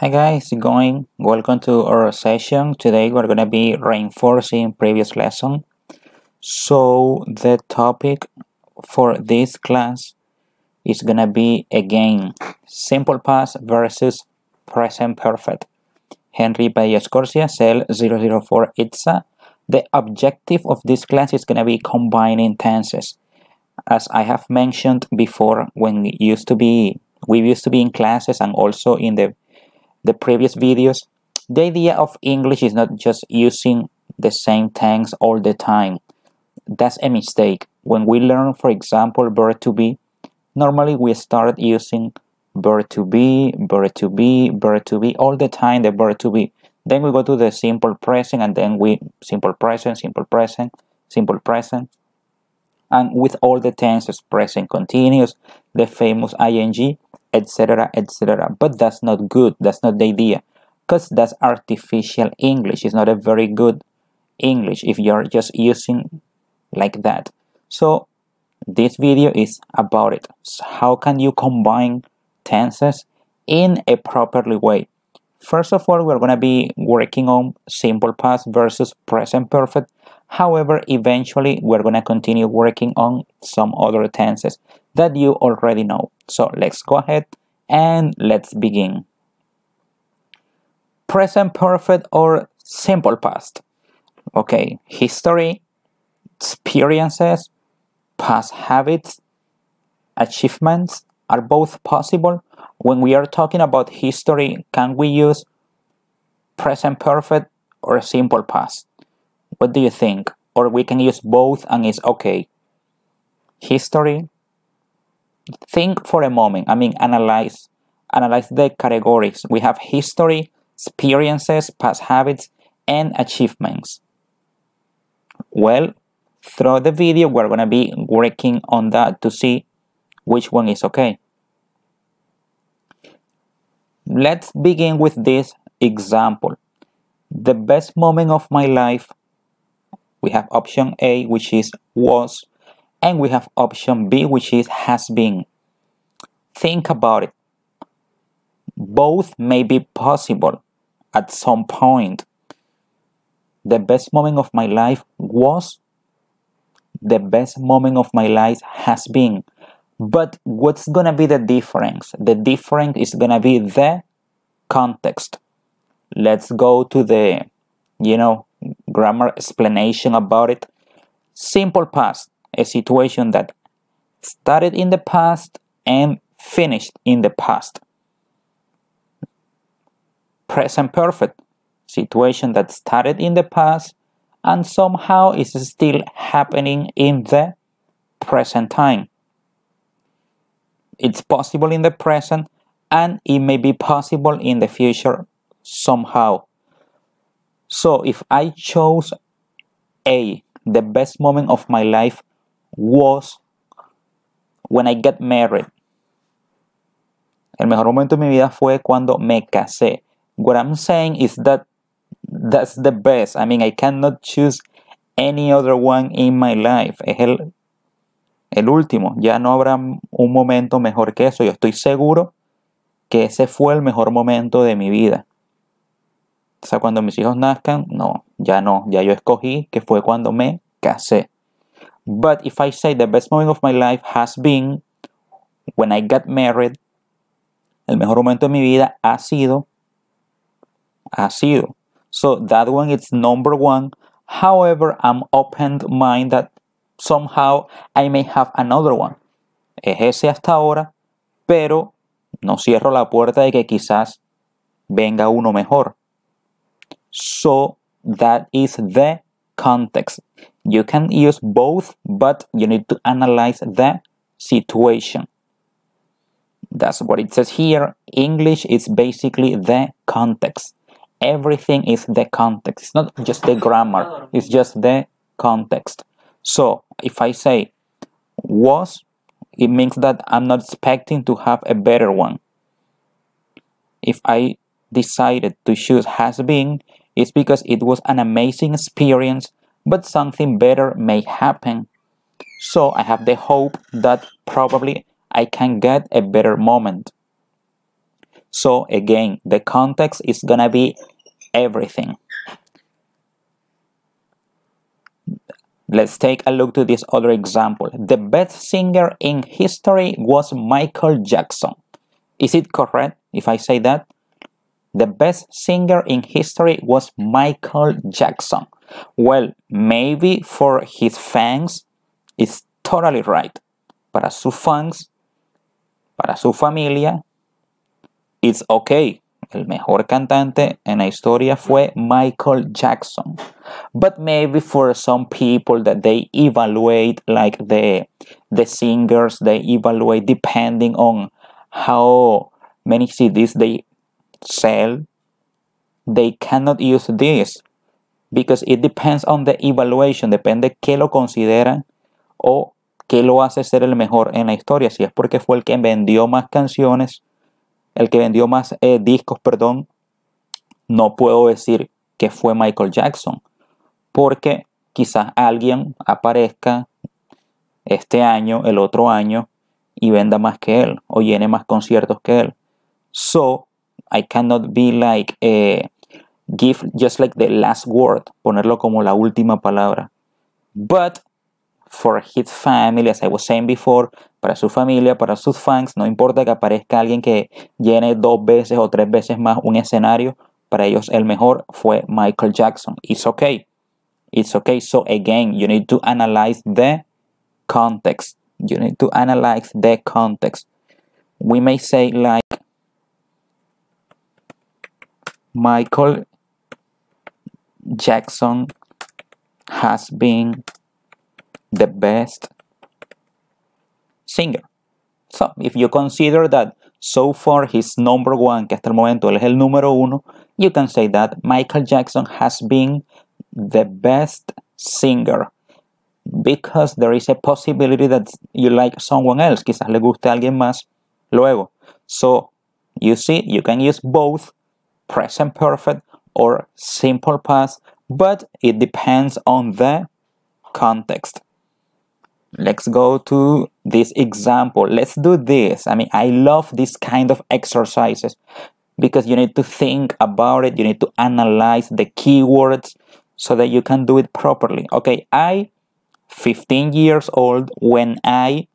Hi guys, going? Welcome to our session. Today we're gonna be reinforcing previous lesson. So the topic for this class is gonna be again simple past versus present perfect. Henry Bayes-Corsia, cell 004 ITSA. The objective of this class is gonna be combining tenses. As I have mentioned before, when we used to be in classes and also in the previous videos, the idea of English is not just using the same tense all the time. That's a mistake. When we learn, for example, verb to be, normally we start using verb to be, verb to be, verb to be all the time, the verb to be. Then we go to the simple present and then we simple present, simple present, simple present. And with all the tenses, present continuous, the famous ing, etc., etc. But that's not good. That's not the idea, because that's artificial English. It's not a very good English if you're just using like that. So this video is about it. So how can you combine tenses in a properly way? First of all, we're going to be working on simple past versus present perfect. However, eventually we're going to continue working on some other tenses that you already know. So let's go ahead and let's begin. Present perfect or simple past. Okay, history, experiences, past habits, achievements are both possible. When we are talking about history, can we use present perfect or simple past? What do you think? Or we can use both and it's okay. History. Think for a moment. Analyze the categories. We have history, experiences, past habits, and achievements. Well, through the video, we're going to be working on that to see which one is okay. Let's begin with this example. The best moment of my life, we have option A, which is was, and we have option B, which is has been. Think about it. Both may be possible at some point. The best moment of my life was, the best moment of my life has been. But what's gonna be the difference? The difference is gonna be the context. Let's go to the, grammar explanation about it. Simple past, a situation that started in the past and finished in the past. Present perfect, situation that started in the past and somehow is still happening in the present time. It's possible in the present and it may be possible in the future somehow. So if I chose A, the best moment of my life was when I got married. El mejor momento de mi vida fue cuando me casé. What I'm saying is that that's the best. I cannot choose any other one in my life. Es el último. Ya no habrá un momento mejor que eso. Yo estoy seguro que ese fue el mejor momento de mi vida. O sea, cuando mis hijos nazcan, no. Ya yo escogí que fue cuando me casé. But if I say the best moment of my life has been when I got married, el mejor momento de mi vida ha sido. So that one is number one. However, I'm open-minded that somehow I may have another one. Es ese hasta ahora, pero no cierro la puerta de que quizás venga uno mejor. So that is the context. You can use both, but you need to analyze the situation. That's what it says here. English is basically the context. Everything is the context. It's not just the grammar. It's just the context. So if I say was, it means that I'm not expecting to have a better one. If I decided to choose has been, it's because it was an amazing experience, but something better may happen. So I have the hope that probably I can get a better moment. So again, the context is gonna be everything. Let's take a look to this other example. The best singer in history was Michael Jackson. Is it correct if I say that? The best singer in history was Michael Jackson. Well, maybe for his fans, it's totally right. Para sus fans, para su familia, it's okay. El mejor cantante en la historia fue Michael Jackson. But maybe for some people that they evaluate like the singers, they evaluate depending on how many CDs they sell, they cannot use this because it depends on the evaluation, depende qué lo consideran o qué lo hace ser el mejor en la historia. Si es porque fue el que vendió más canciones, el que vendió más discos, perdón, no puedo decir que fue Michael Jackson, porque quizás alguien aparezca este año, el otro año, y venda más que él, o llene más conciertos que él. So, I cannot be like, give just like the last word, ponerlo como la última palabra. But, for his family, as I was saying before, para su familia, para sus fans, no importa que aparezca alguien que llene 2 veces o 3 veces más un escenario, para ellos el mejor fue Michael Jackson. It's okay. It's okay. So again, you need to analyze the context. You need to analyze the context. We may say like Michael Jackson has been the best singer. So, if you consider that so far he's number one, que hasta el momento él es el número uno, you can say that Michael Jackson has been the best singer because there is a possibility that you like someone else. Quizás le guste a alguien más luego. So, you see, you can use both present perfect or simple past, but it depends on the context. Let's go to this example. Let's do this. I mean, I love this kind of exercises because you need to think about it. You need to analyze the keywords so that you can do it properly. Okay, 15 years old, when I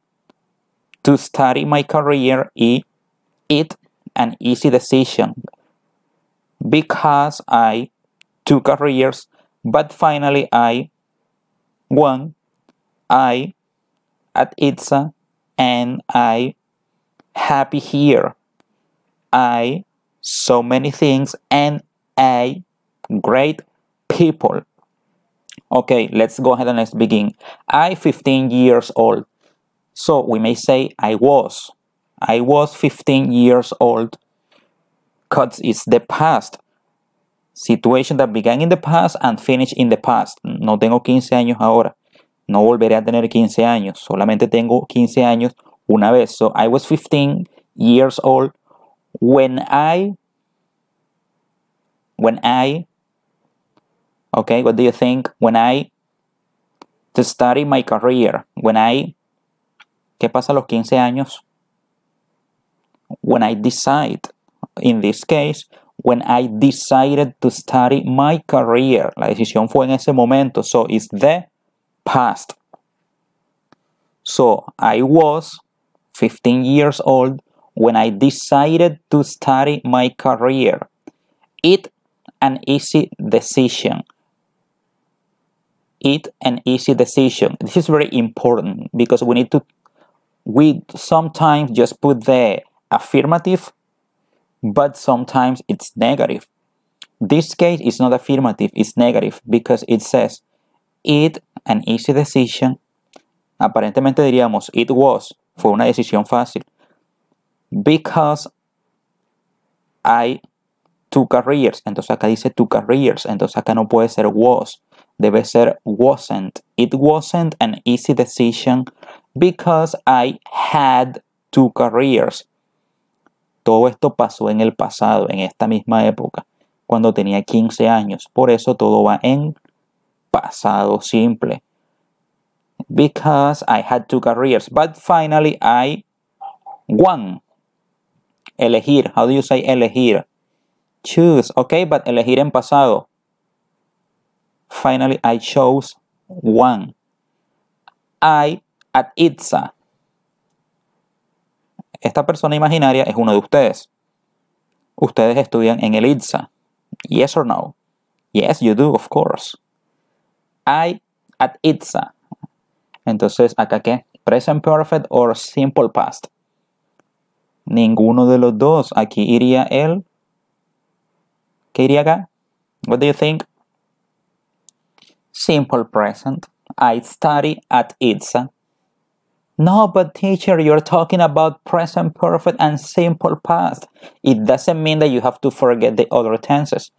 to study my career, it an easy decision because I two careers, but finally I won. I at ITSA and I happy here. I so many things and I great people. Okay, let's go ahead and let's begin. I 15 years old. So we may say I was 15 years old because it's the past. Situation that began in the past and finished in the past. No tengo 15 años ahora. No volveré a tener 15 años. Solamente tengo 15 años una vez. So I was 15 years old when I okay, what do you think? When I to study my career. ¿Qué pasa a los 15 años? When I decide. In this case, when I decided to study my career. La decisión fue en ese momento. So it's the past. So I was 15 years old when I decided to study my career. It an easy decision. It an easy decision. This is very important because we sometimes just put the affirmative, but sometimes it's negative. This case is not affirmative, it's negative because it says it an easy decision. Aparentemente diríamos it was, fue una decisión fácil. Because I two careers, entonces acá dice two careers, entonces acá no puede ser was, debe ser wasn't. It wasn't an easy decision because I had two careers. Todo esto pasó en el pasado, en esta misma época, cuando tenía 15 años. Por eso todo va en pasado simple. Because I had two careers, but finally I won. Elegir. How do you say elegir? Choose. Okay, but elegir en pasado. Finally, I chose one. I at Itza. Esta persona imaginaria es uno de ustedes. Ustedes estudian en el Itza. Yes or no? Yes, you do, of course. I at Itza. Entonces, ¿acá qué? Present perfect or simple past. Ninguno de los dos. Aquí iría el... ¿Qué iría acá? What do you think? Simple present. I study at Itza. No, but teacher, you're talking about present perfect and simple past. It doesn't mean that you have to forget the other tenses.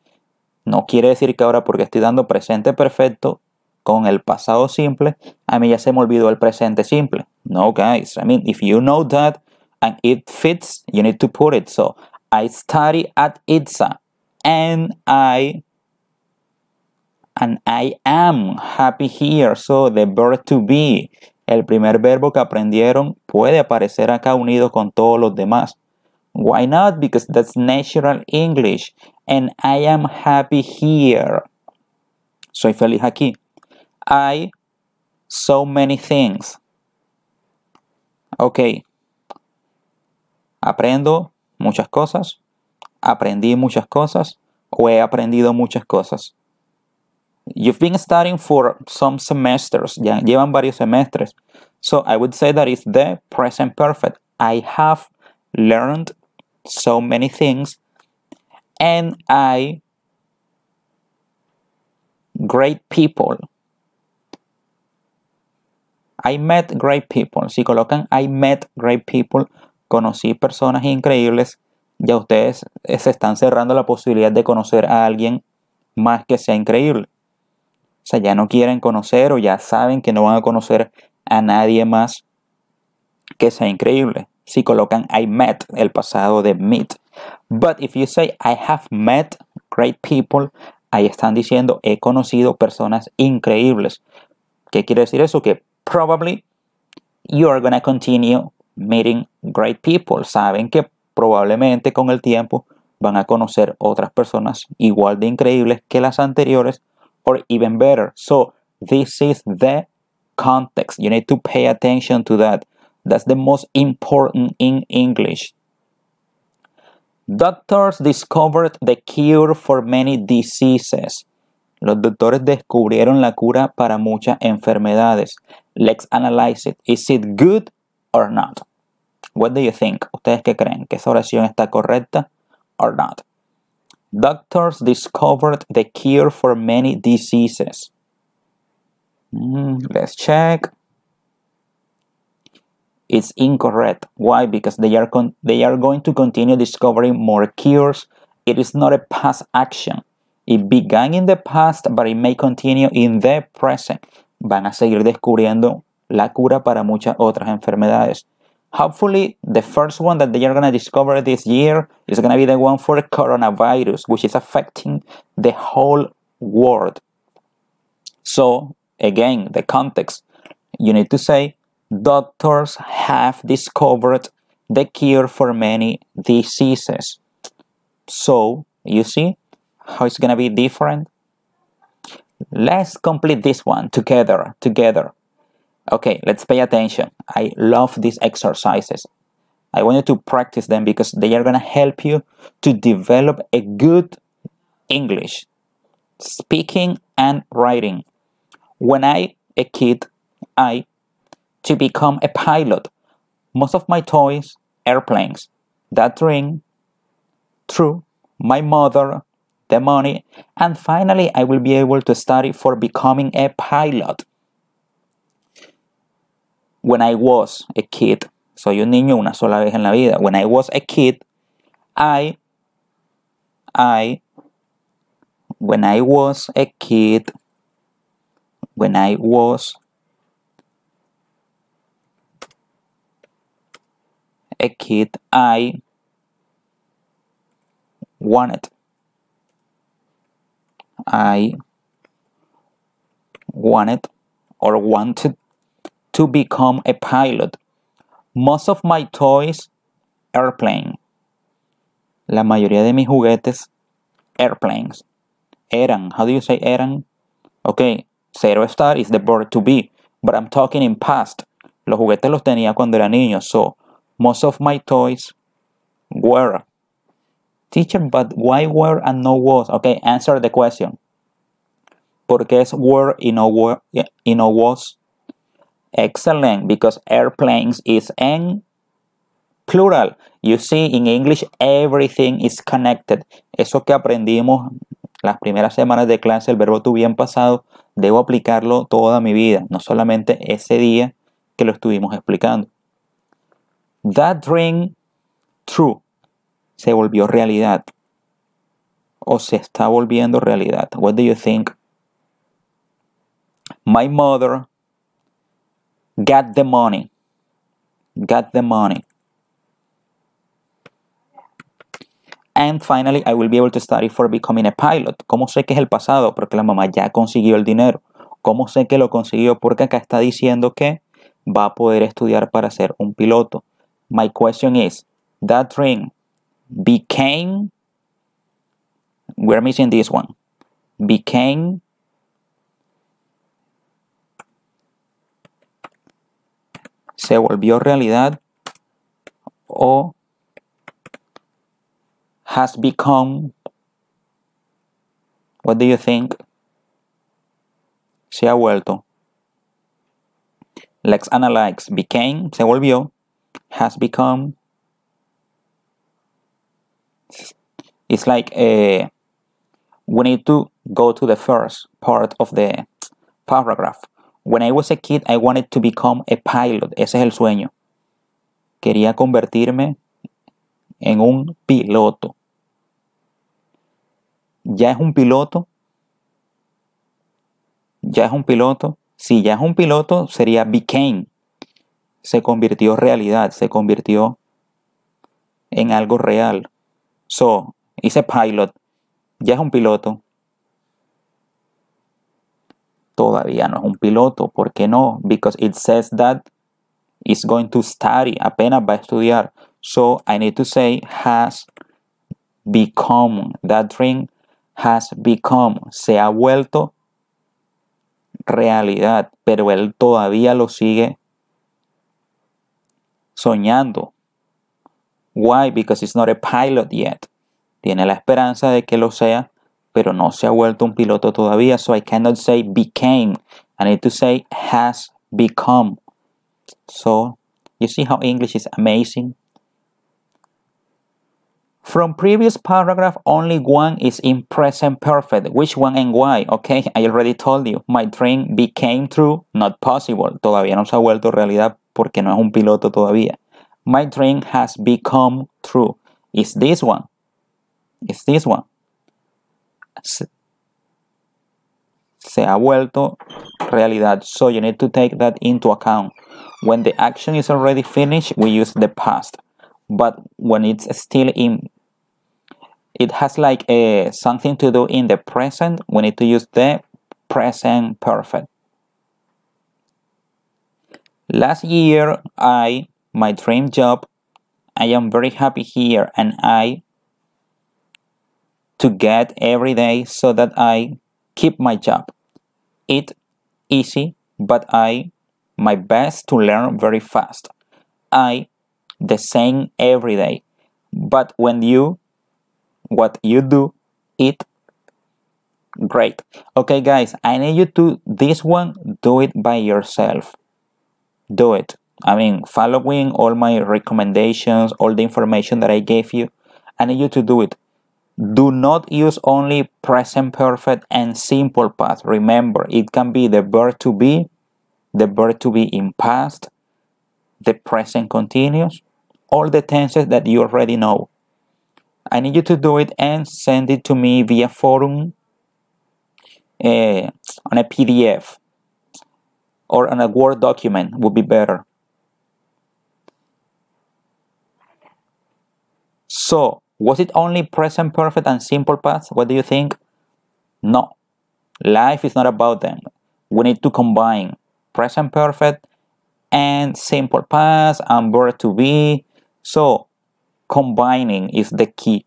No quiere decir que ahora porque estoy dando presente perfecto con el pasado simple, a mí ya se me olvidó el presente simple. No, guys. I mean, if you know that and it fits, you need to put it. So, I study at Itza and I am happy here. So, the verb to be, el primer verbo que aprendieron, puede aparecer acá unido con todos los demás. Why not? Because that's natural English. And I am happy here. Soy feliz aquí. I so many things. Ok. Aprendo muchas cosas. Aprendí muchas cosas. O he aprendido muchas cosas. You've been studying for some semesters. Ya llevan varios semestres. So I would say that is the present perfect. I have learned so many things. And great people. I met great people. Si colocan I met great people, conocí personas increíbles, ya ustedes se están cerrando la posibilidad de conocer a alguien más que sea increíble. O sea, ya no quieren conocer o ya saben que no van a conocer a nadie más que sea increíble. Si colocan I met, el pasado de meet. But if you say I have met great people, ahí están diciendo he conocido personas increíbles. ¿Qué quiere decir eso? Que probably you are going to continue meeting great people. Saben que probablemente con el tiempo van a conocer otras personas igual de increíbles que las anteriores or even better. So this is the context. You need to pay attention to that. That's the most important in English. Doctors discovered the cure for many diseases. Los doctores descubrieron la cura para muchas enfermedades. Let's analyze it. Is it good or not? What do you think? ¿Ustedes qué creen? ¿Que esa oración está correcta or not? Doctors discovered the cure for many diseases. Let's check. It's incorrect. Why? Because they are going to continue discovering more cures. It is not a past action. It began in the past, but it may continue in the present. Van a seguir descubriendo la cura para muchas otras enfermedades. Hopefully, the first one that they are going to discover this year is going to be the one for coronavirus, which is affecting the whole world. So, again, the context. You need to say, doctors have discovered the cure for many diseases. So, you see how it's going to be different? Let's complete this one together. Okay, let's pay attention. I love these exercises. I want you to practice them because they are going to help you to develop a good English, speaking and writing. When a kid, to become a pilot. Most of my toys, airplanes. That ring, true. My mother, the money. And finally, I will be able to study for becoming a pilot. When I was a kid, soy un niño una sola vez en la vida. When I was a kid, when I was a kid, I wanted to become a pilot. Most of my toys, airplane. La mayoría de mis juguetes, airplanes. Eran. How do you say eran? Okay, zero star is the verb to be, but I'm talking in past. Los juguetes los tenía cuando era niño, so most of my toys were. Teacher, but why were and no was? Okay, answer the question. ¿Por qué es were y no was? Excellent, because airplanes is en plural. You see, in English, everything is connected. Eso que aprendimos las primeras semanas de clase, el verbo to be en pasado, debo aplicarlo toda mi vida, no solamente ese día que lo estuvimos explicando. That dream, true, se volvió realidad. O se está volviendo realidad. What do you think? My mother got the money. Got the money. And finally, I will be able to study for becoming a pilot. ¿Cómo sé que es el pasado? Porque la mamá ya consiguió el dinero. ¿Cómo sé que lo consiguió? Porque acá está diciendo que va a poder estudiar para ser un piloto. My question is, that dream became, we're missing this one, became se volvió realidad o has become. What do you think? Se ha vuelto. Let's analyze. Became, se volvió. Has become. It's like we need to go to the first part of the paragraph. When I was a kid, I wanted to become a pilot. Ese es el sueño. Quería convertirme en un piloto. ¿Ya es un piloto? ¿Ya es un piloto? Si ya es un piloto, sería became. Se convirtió realidad, se convirtió en algo real. So, is a pilot. ¿Ya es un piloto? Todavía no es un piloto. ¿Por qué no? Because it says that it's going to study. Apenas va a estudiar. So, I need to say has become. That dream has become. Se ha vuelto realidad. Pero él todavía lo sigue soñando. Why? Because he's not a pilot yet. Tiene la esperanza de que lo sea, pero no se ha vuelto un piloto todavía. So I cannot say became. I need to say has become. So, you see how English is amazing? From previous paragraph, only one is in present perfect. Which one and why? Okay, I already told you. My dream became true, not possible. Todavía no se ha vuelto realidad porque no es un piloto todavía. My dream has become true. Is this one? Is this one? Se ha vuelto realidad. So you need to take that into account. When the action is already finished, we use the past. But when it's still in, it has like something to do in the present, we need to use the present perfect. Last year, my dream job, I am very happy here and to get every day so that I keep my job. It easy, but my best to learn very fast. The same every day. But what you do, it great. Okay, guys, I need you to this one, do it by yourself. Do it. I mean, following all my recommendations, all the information that I gave you, I need you to do it. Do not use only present perfect and simple past. Remember, it can be the verb to be in past, the present continuous, all the tenses that you already know. I need you to do it and send it to me via forum on a PDF or on a Word document would be better. So, was it only present perfect and simple past? What do you think? No. Life is not about them. We need to combine present perfect and simple past and verb to be. So, combining is the key.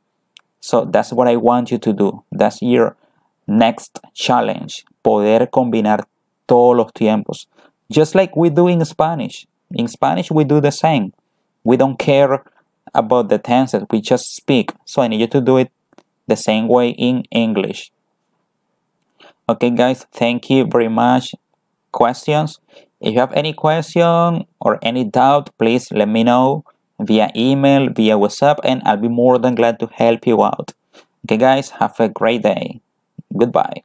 So that's what I want you to do. That's your next challenge. Poder combinar todos los tiempos. Just like we do in Spanish. In Spanish, we do the same. We don't care about the tenses. We just speak. So I need you to do it the same way in English. Okay, guys, thank you very much. Questions? If you have any question or any doubt, please let me know via email, via WhatsApp, and I'll be more than glad to help you out. Okay, guys, have a great day. Goodbye.